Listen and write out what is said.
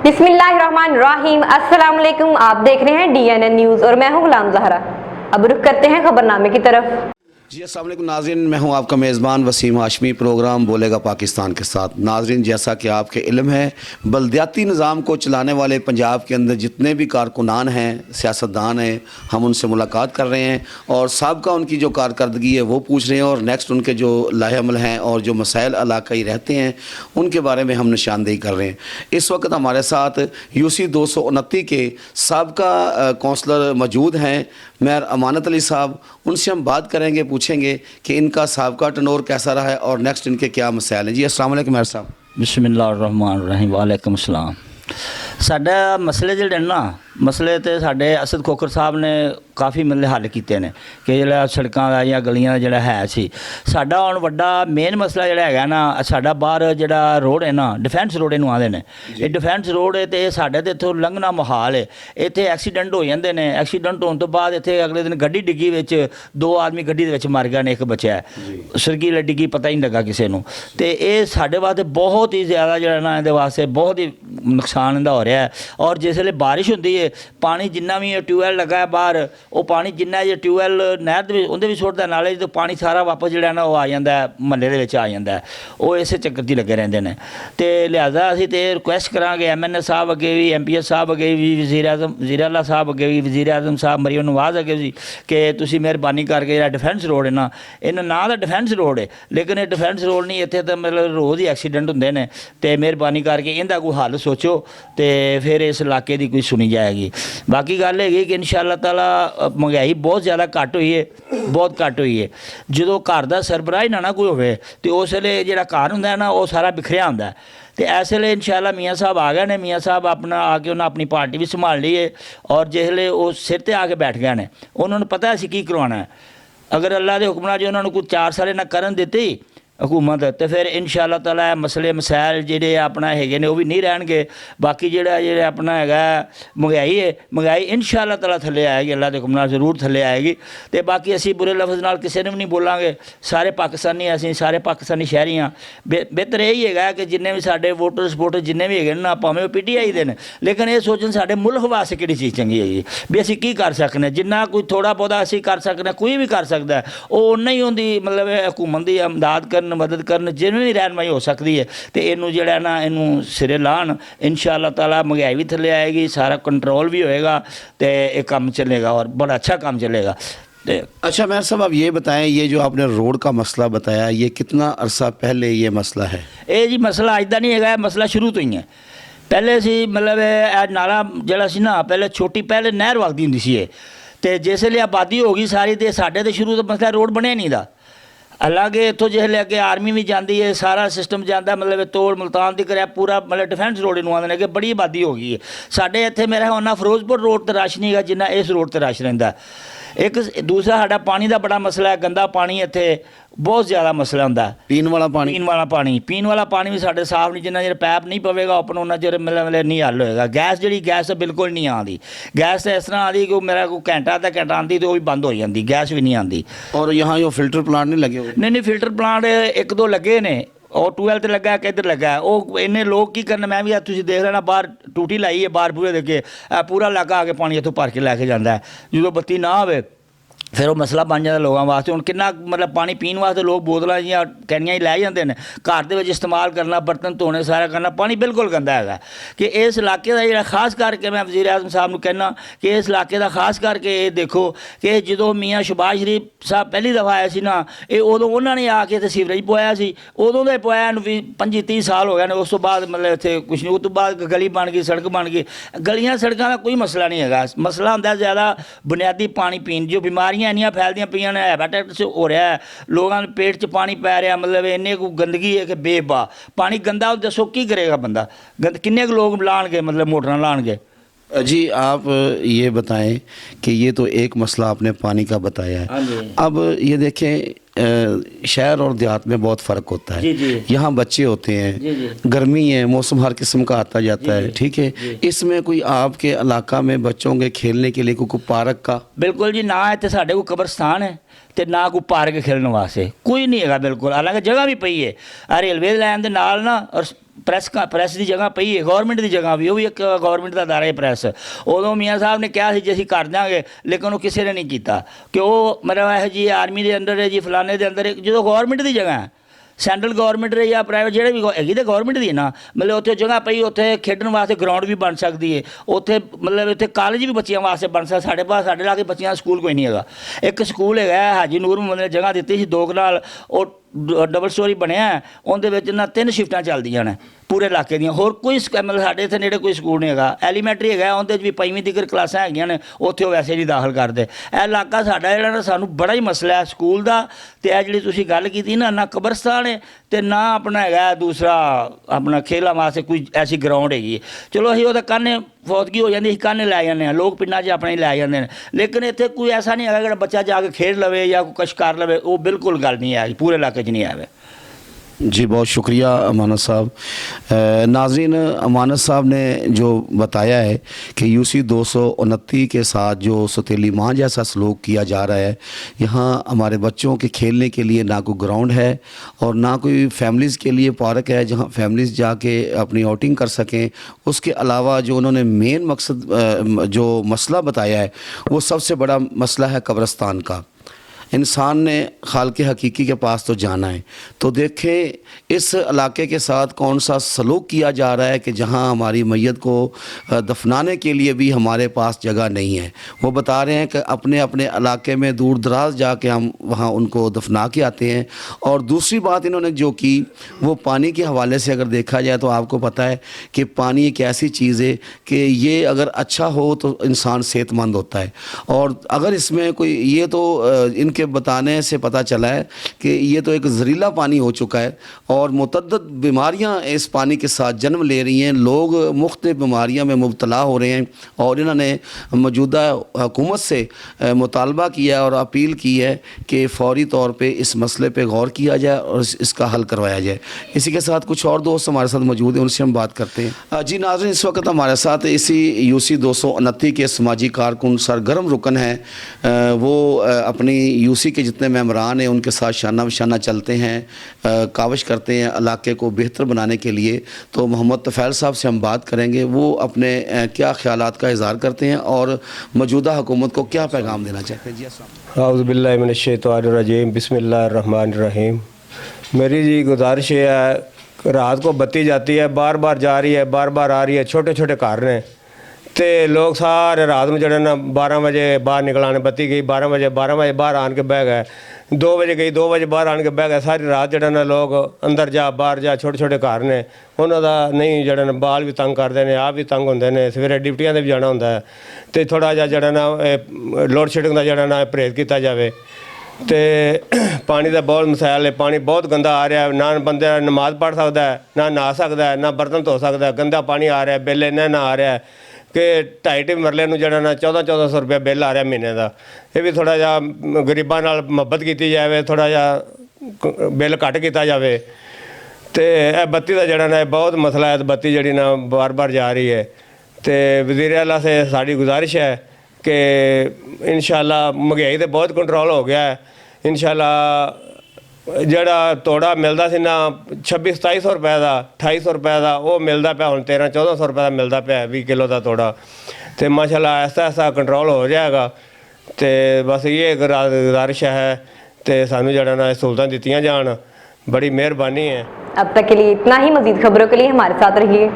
बिस्मिल्लाहिर्रहमानिर्रहीम। अस्सलाम वालेकुम। आप देख रहे हैं DNN न्यूज़ और मैं हूं गुलाम ज़हरा। अब रुख करते हैं खबरनामे की तरफ। जी अस्सलाम वालेकुम नाज़रीन, मैं हूं आपका मेज़बान वसीम हाशमी। प्रोग्राम बोलेगा पाकिस्तान के साथ। नाज़रीन, जैसा कि आपके इल्म है, बलदियाती निज़ाम को चलाने वाले पंजाब के अंदर जितने भी कारकुनान हैं, सियासतदान हैं, हम उनसे मुलाकात कर रहे हैं और साबका उनकी जो कारकर्दगी है वो पूछ रहे हैं और नेक्स्ट उनके जो लाहेअमल हैं और जो मसाइल इलाकाई रहते हैं उनके बारे में हम निशानदेही कर रहे हैं। इस वक्त हमारे साथ UC 229 के साबका कौंसलर मौजूद हैं, मेयर अमानत अली साहब। उनसे हम बात करेंगे, पूछेंगे कि इनका साबका टर्नओवर कैसा रहा है और नेक्स्ट इनके क्या मसाइल हैं। जी अस्सलाम वालेकुम मेयर साहब। बिस्मिल्लाहिर्रहमानिर्रहीम। वालेकुम सलाम। साडा मसले जिहड़े ना मसले तो साडे असद खोखर साहब ने काफ़ी मतलब हल किए हैं कि जिहड़ा सड़कों का या गलियां का जिहड़ा है सी साडा हुण वड्डा मेन मसला जिहड़ा हैगा ना साडा बाहर जिहड़ा रोड है ना डिफेंस रोड इहनूं आखदे ने। ये डिफेंस रोड है तो साडे ते इत्थों लंघना मुहाल है। इत्थे एक्सीडेंट हो जांदे ने। एक्सीडेंट होने तो बाद इत्थे अगले दिन गड्डी डिग्गी विच 2 आदमी गड्डी दे विच मर गए ने, एक बचा है। सरकीले डिग्गी पता ही नहीं लगा किसी नूं। ते इह साडे वास्ते बहुत ही ज़्यादा जिहड़ा ना इहदे वास्ते बहुत ही नुकसान इहदा हो रहा है। और जिसले बारिश होंदी है पानी जिन्ना भी ट्यूबवैल लगा है बाहर वो पानी जिन्ना जो ट्यूबवैल नहर दे उहदे भी सुट्टदा नाले तो पानी सारा वापस जिहड़ा ना वो आ जांदा है महल्ले दे विच आ जांदा है। वो इस चक्कर 'च लगे रहंदे ने। ते लिहाजा असीं ते रिक्वेस्ट करांगे MNA साहब अगे भी, MPS साहब अगे भी, वज़ीर आला साहब अगे भी, वज़ीर आज़म साहब मरीम नवाज़ अगे भी कि तुसीं मेहरबानी करके जिहड़ा डिफेंस रोड है ना इन्हां नां दा डिफेंस रोड है लेकिन ये डिफेंस रोड नहीं, इत्थे तो मतलब रोज़ ही एक्सीडेंट होंदे ने। ते मेहरबानी करके इहदा कोई हल सोचो तो फिर इस इलाके की कोई सुनी जाएगी। बाकी गल है कि इंशाअल्लाह ताला महंगाई बहुत ज़्यादा घट हुई है, बहुत घट हुई है। जो घर का सरबराह ही ना कोई होवे तो उस वेले जिहड़ा घर हुंदा है ना वो सारा बिखरिया हुंदा है। तो इस वेले इंशाअल्लाह मियाँ साहब आ गए ने। मियाँ साहब अपना आके उन्हें अपनी पार्टी भी संभाल ली है और जिसले वो सिर ते आके बैठ गए ने उन्होंने पता असीं की करवाना है। अगर अल्लाह के हुक्म नाल जो उन्होंने कोई 4 साल ना करन दित्ती हुकूमत तो फिर इंशाअल्लाह ताला मसले मसाइल जिहड़े अपना हैगे ने वो भी नहीं रहणगे। बाकी जिहड़ा अपना हैगा महंगाई है, महंगाई इंशाअल्लाह ताला थल्ले आएगी, अल्लाह के हुक्म नाल जरूर थल्ले आएगी। तो बाकी असीं बुरे लफ्ज़ नाल किसी ने भी नहीं बोलांगे। सारे पाकिस्तानी असीं सारे पाकिस्तानी शहरी हाँ। बेहतर यही है कि जिन्ने भी साडे वोटर सपोर्टर जिन्ने भी हैगे ना भावें वो PTI दे ने लेकिन ये सोचन साडे मुल्क वास्ते किहड़ी चीज़ चंगी है भी असीं की कर सकने। जिन्ना कोई थोड़ा बहुता असीं कर सकने, कोई भी कर सकदा है, वो उन्ना ही उहदी मतलब हुकूमत की इमदाद कर मदद करन जिन्हें भी रहनमाई हो सकती है। तो इनू जिहड़ा ना इनू सिरे लान इंशाअल्लाह ताला महंगाई भी थल्ले आएगी, सारा कंट्रोल भी होएगा तो ये काम चलेगा और बड़ा अच्छा काम चलेगा। अच्छा मेयर साहब, आप ये बताएं, ये जो आपने रोड का मसला बताया ये कितना अरसा पहले ये मसला है? ये जी मसला अज दा नहीं है, मसला शुरू तो ही है। पहले सी मतलब नाला जिहड़ा सी ना पहले छोटी पहले नहर वगदी हुंदी सी ते जिसले आबादी हो गई सारी तो साडे तो शुरू तो मसला रोड बनया नहीं दा। हालांकि इतों जिसले अगे आर्मी भी जाती है सारा सिस्टम जाता मतलब तोड़ मुल्तान की कर पूरा मतलब डिफेंस रोड इनू आते हैं कि बड़ी आबादी हो गई है। साढ़े इतने मेरा उन्ना फिरोजपुर रोड तो रश नहीं है जिन्ना इस रोड तो रश रहिंदा। एक दूसरा साडा पानी का बड़ा मसला है, गंदा पानी इत्थे बहुत ज़्यादा मसला हुंदा। पीन वाला पानी भी साढ़े साफ नहीं, जिन्ना चेर पैप नहीं पवेगा ओपन उन्ना चेर मतलब नहीं हल होएगा। गैस जी गैस बिल्कुल नहीं आती। गैस तो इस तरह आती कि मेरा कोई घंटा आधा घंटा आती तो वो भी बंद हो जाती, गैस भी नहीं आती। और यहाँ जो फिल्टर प्लांट नहीं लगे हुए? नहीं फिल्टर प्लांट 1-2 लगे ने और ट्यूबवैल तो लगा कि इधर लगा वो इन्ने लोग की करना। मैं भी तुसीं देख लेना बाहर टूटी लाई है बाहर पूरे देखे पूरा इलाका आके पानी इत्थों भर के लैके जाता है। जो बत्ती ना हो फिर वो मसला बन जाता लोगों वास्ते। हुण कितना मतलब पानी पीने वास्ते लोग बोतलां या कैनियां ही लै जाते हैं, घर दे विच इस्तेमाल करना, बर्तन धोने सारा करना, पानी बिल्कुल गंदा है। कि इस इलाके का जिहड़ा खास करके मैं वज़ीर आज़म साहब नूं कहना कि इस इलाके का खास करके ये देखो कि जो मियाँ शहबाज शरीफ साहब पहली दफ़ा आए सी ना ये उदों उन्होंने आके इत्थे सीवरेज पवाया सी। उदों दे पवाया 25-30 साल हो गए ने। उस तो बाद मतलब इत्थे कुछ नहीं, उस तो बाद गली बन गई, सड़क बन गई। गलियां सड़कों का कोई मसला नहीं है, मसला हुंदा ज़्यादा बुनियादी पानी पीन। जो बीमारियां इन्नियां फैलदियां पईयां ने, हैपेटाइटिस हो रहा है, लोगों के पेट च पानी पै रहा, मतलब इन्ने को गंदगी है कि बेबा पानी गंदा। दसो की करेगा बंदा, किन्ने लोग लाणगे मतलब मोटरां लाणगे। जी आप ये बताएं कि ये तो एक मसला आपने पानी का बताया है। अब ये देखें शहर और देहात में बहुत फ़र्क होता है। यहाँ बच्चे होते हैं, गर्मी है, मौसम हर किस्म का आता जाता है, ठीक है। इसमें कोई आपके इलाका में बच्चों के खेलने के लिए कोई पार्क का? बिल्कुल जी ना, इतने साढ़े को कब्रस्तान है तो ना कोई पार्क खेलने वास्ते कोई नहीं है बिल्कुल। हालांकि जगह भी पई है रेलवे लाइन के नाल ना और ਪ੍ਰੈਸ ਦੀ ਜਗ੍ਹਾ ਪਈ ਹੈ, ਗਵਰਨਮੈਂਟ ਦੀ ਜਗ੍ਹਾ ਵੀ, ਉਹ ਵੀ ਇੱਕ ਗਵਰਨਮੈਂਟ ਦਾ ਅਦਾਰਾ ਹੈ ਪ੍ਰੈਸ। ਉਦੋਂ ਮੀਆਂ ਸਾਹਿਬ ਨੇ ਕਿਹਾ ਸੀ ਜੀ ਅਸੀਂ ਕਰ ਦਿਆਂਗੇ, ਲੇਕਿਨ ਉਹ ਕਿਸੇ ਨੇ ਨਹੀਂ ਕੀਤਾ ਕਿ ਉਹ ਮਤਲਬ ਇਹੋ ਜੀ ਆਰਮੀ ਦੇ ਅੰਦਰ ਹੈ ਜੀ, ਫਲਾਣੇ ਦੇ ਅੰਦਰ ਹੈ, ਜਦੋਂ ਗਵਰਨਮੈਂਟ ਦੀ ਜਗ੍ਹਾ ਹੈ, ਸੈਂਟਰਲ ਗਵਰਨਮੈਂਟ ਦੇ ਜਾਂ ਪ੍ਰਾਈਵੇਟ ਜਿਹੜੇ ਵੀ ਹੈਗੀ ਤਾਂ ਗਵਰਨਮੈਂਟ ਦੀ ਨਾ, ਮਤਲਬ ਉੱਥੇ ਜਗ੍ਹਾ ਪਈ, ਉੱਥੇ ਖੇਡਣ ਵਾਸਤੇ ਗਰਾਊਂਡ ਵੀ ਬਣ ਸਕਦੀ ਹੈ, ਉੱਥੇ ਮਤਲਬ ਇੱਥੇ ਕਾਲਜ ਵੀ ਬੱਚਿਆਂ ਵਾਸਤੇ ਬਣ ਸਕਦਾ। ਸਾਡੇ ਲਾਗੇ ਬੱਚਿਆਂ ਦਾ ਸਕੂਲ ਕੋਈ ਨਹੀਂ ਹੈਗਾ। ਇੱਕ ਸਕੂਲ ਹੈਗਾ ਹਾਜੀ ਨੂਰ ਮੁਹੰਮਦ ਨੇ ਜਗ੍ਹਾ ਦਿੱਤੀ ਸੀ 2 ਕਨਾਲ, ਉਹ ਡਬਲ ਸਟੋਰੀ ਬਣਿਆ, ਉਹਦੇ ਵਿੱਚ ਨਾ 3 ਸ਼ਿਫਟਾਂ ਚੱਲਦੀਆਂ ਨੇ ਪੂਰੇ ਇਲਾਕੇ ਦੀਆਂ। ਹੋਰ ਕੋਈ ਮਤਲਬ ਸਾਡੇ ਇੱਥੇ ਨੇੜੇ ਕੋਈ ਸਕੂਲ ਨਹੀਂ ਹੈਗਾ। ਐਲੀਮੈਂਟਰੀ ਹੈਗਾ, ਉਹਦੇ 'ਚ ਵੀ 5ਵੀਂ ਤੀਕਰ ਕਲਾਸਾਂ ਹੈਗੀਆਂ ਨੇ, ਉੱਥੇ ਉਹ ਵੈਸੇ ਨਹੀਂ ਦਾਖਲ ਕਰਦੇ। ਇਹ ਇਲਾਕਾ ਸਾਡਾ ਜਿਹੜਾ ਨਾ, ਸਾਨੂੰ ਬੜਾ ਹੀ ਮਸਲਾ ਹੈ ਸਕੂਲ ਦਾ। ਅਤੇ ਇਹ ਜਿਹੜੀ ਤੁਸੀਂ ਗੱਲ ਕੀਤੀ ਨਾ ਕਬਰਸਤਾਨ ਹੈ ਅਤੇ ਨਾ ਆਪਣਾ ਹੈਗਾ ਦੂਸਰਾ ਆਪਣਾ ਖੇਡਾਂ ਵਾਸਤੇ ਕੋਈ ਐਸੀ ਗਰਾਊਂਡ ਹੈਗੀ ਹੈ। ਚਲੋ ਅਸੀਂ ਉਹਦਾ ਕਾਨੇ ਫੌਤਗੀ ਹੋ ਜਾਂਦੀ, ਅਸੀਂ ਕਾਨੇ ਲੈ ਜਾਂਦੇ ਹਾਂ, ਲੋਕ ਪਿੰਡਾਂ 'ਚ ਆਪਣੇ ਲੈ ਜਾਂਦੇ ਨੇ, ਲੇਕਿਨ ਇੱਥੇ ਕੋਈ ਐਸਾ ਨਹੀਂ ਹੈਗਾ ਜਿਹੜਾ ਬੱਚਾ ਜਾ ਕੇ ਖੇਡ ਲਵੇ ਜਾਂ ਕੋਈ ਕੁਛ ਕਰ ਲਵੇ। ਉਹ ਬਿਲਕੁਲ ਗੱਲ ਨਹੀਂ ਹੈ, ਪੂਰੇ ਇਲਾਕੇ 'ਚ नहीं आवे। जी बहुत शुक्रिया अमानत साहब। नाज़रीन, अमानत साहब ने जो बताया है कि UC 229 के साथ जो सौतेली माँ जैसा सलूक किया जा रहा है, यहाँ हमारे बच्चों के खेलने के लिए ना कोई ग्राउंड है और ना कोई फैमिलीज़ के लिए पार्क है जहाँ फैमिलीज़ जाके अपनी आउटिंग कर सकें। उसके अलावा जो उन्होंने मेन मकसद जो मसला बताया है, वो सबसे बड़ा मसला है कब्रिस्तान का। इंसान ने खालिक हकीकी के पास तो जाना है, तो देखें इस इलाके के साथ कौन सा सलूक किया जा रहा है कि जहां हमारी मैयत को दफनाने के लिए भी हमारे पास जगह नहीं है। वो बता रहे हैं कि अपने अपने इलाके में दूर दराज जाके हम वहां उनको दफना के आते हैं। और दूसरी बात इन्होंने जो की वो पानी के हवाले से अगर देखा जाए तो आपको पता है कि पानी एक ऐसी चीज़ है कि ये अगर अच्छा हो तो इंसान सेहतमंद होता है। और अगर इसमें कोई ये तो इनके बताने से पता चला है कि ये तो एक जहरीला पानी हो चुका है और मुतअद्दिद बीमारियां इस पानी के साथ जन्म ले रही हैं। लोग मुख्तलिफ बीमारियों में मुब्तला हो रहे हैं और इन्होंने मौजूदा हुकूमत से मुतालबा किया और अपील की है कि फ़ौरी तौर पे इस मसले पे गौर किया जाए और इसका हल करवाया जाए। इसी के साथ कुछ और दोस्त हमारे साथ मौजूद हैं, उनसे हम बात करते हैं। जी नाज़रीन, इस वक्त हमारे साथ इसी UC 229 के समाजी कारकुन सरगर्म रुकन हैं। वो अपनी UC के जितने मेम्बरान हैं उनके साथ शाना बशाना चलते हैं, काविश करते हैं इलाके को बेहतर बनाने के लिए। तो मोहम्मद तफ़ैल साहब से हम बात करेंगे, वो अपने क्या ख्यालात का इज़हार करते हैं और मौजूदा हुकूमत को क्या पैगाम देना चाहते हैं। जी अस्सलाम। औज़ु बिल्लाहि मिनश शैतानिर रजीम, बिस्मिल्लाहिर रहमानिर रहीम। मेरी जी गुजारिश है, रात को बत्ती जाती है, बार बार जा रही है, बार बार आ रही है, छोटे छोटे घर ने तो लोग सारे रात में जड़े ना 12 बजे बाहर निकल आने, बत्ती गई 12 बजे बाहर आन के बह गए, 2 बजे गई 2 बजे बाहर आन के बह गए। सारी रात जड़े ना लोग अंदर जा बाहर जा, छोटे छोटे घर ने, उन्हों का नहीं जड़े ना बाल भी तंग करते हैं, आप भी तंग होंगे ने, सवेरे ड्यूटियां भी जाना होंदा है। तो थोड़ा जा जड़ा ना लोड शेडिंग का जड़ा ना परहेज किया जाए। तो पानी का बहुत मसाइल है, पानी बहुत गंदा आ रहा है, ना बंदा नमाज पढ़ सकता है, ना नहा सकता है, ना बर्तन धो सकता है, गंदा पानी आ रहा है, बिल इन्ना ना आ रहा है कि 2.5 मरले में जड़ा ना 1400 रुपया बिल आ रहा महीने का। ये भी थोड़ा जा गरीबों नाल मुहब्बत की जाए, थोड़ा जा बिल घट किया जाए। तो यह बत्ती का जड़ा ना बहुत मसला है, बत्ती जड़ी ना बार बार जा रही है। तो वज़ीर आला से साड़ी गुजारिश है कि इंशाअल्लाह महंगाई तो बहुत कंट्रोल हो गया है। इंशाअल्लाह जड़ा तोड़ा मिलता सी ना 2600-2700 रुपए का, 2800 रुपए का, वो मिलता पाया हूँ 1300-1400 रुपए का मिलता पाया 20 किलो का तोड़ा। तो माशाल्लाह ऐसा ऐसा कंट्रोल हो जाएगा। तो बस ये गुजारिश है, तो सानू जड़ा ना सहूलतां दित्तियां जान, बड़ी मेहरबानी है। अब तक के लिए इतना ही। मजीद खबरों के लिए हमारे साथ रहिए।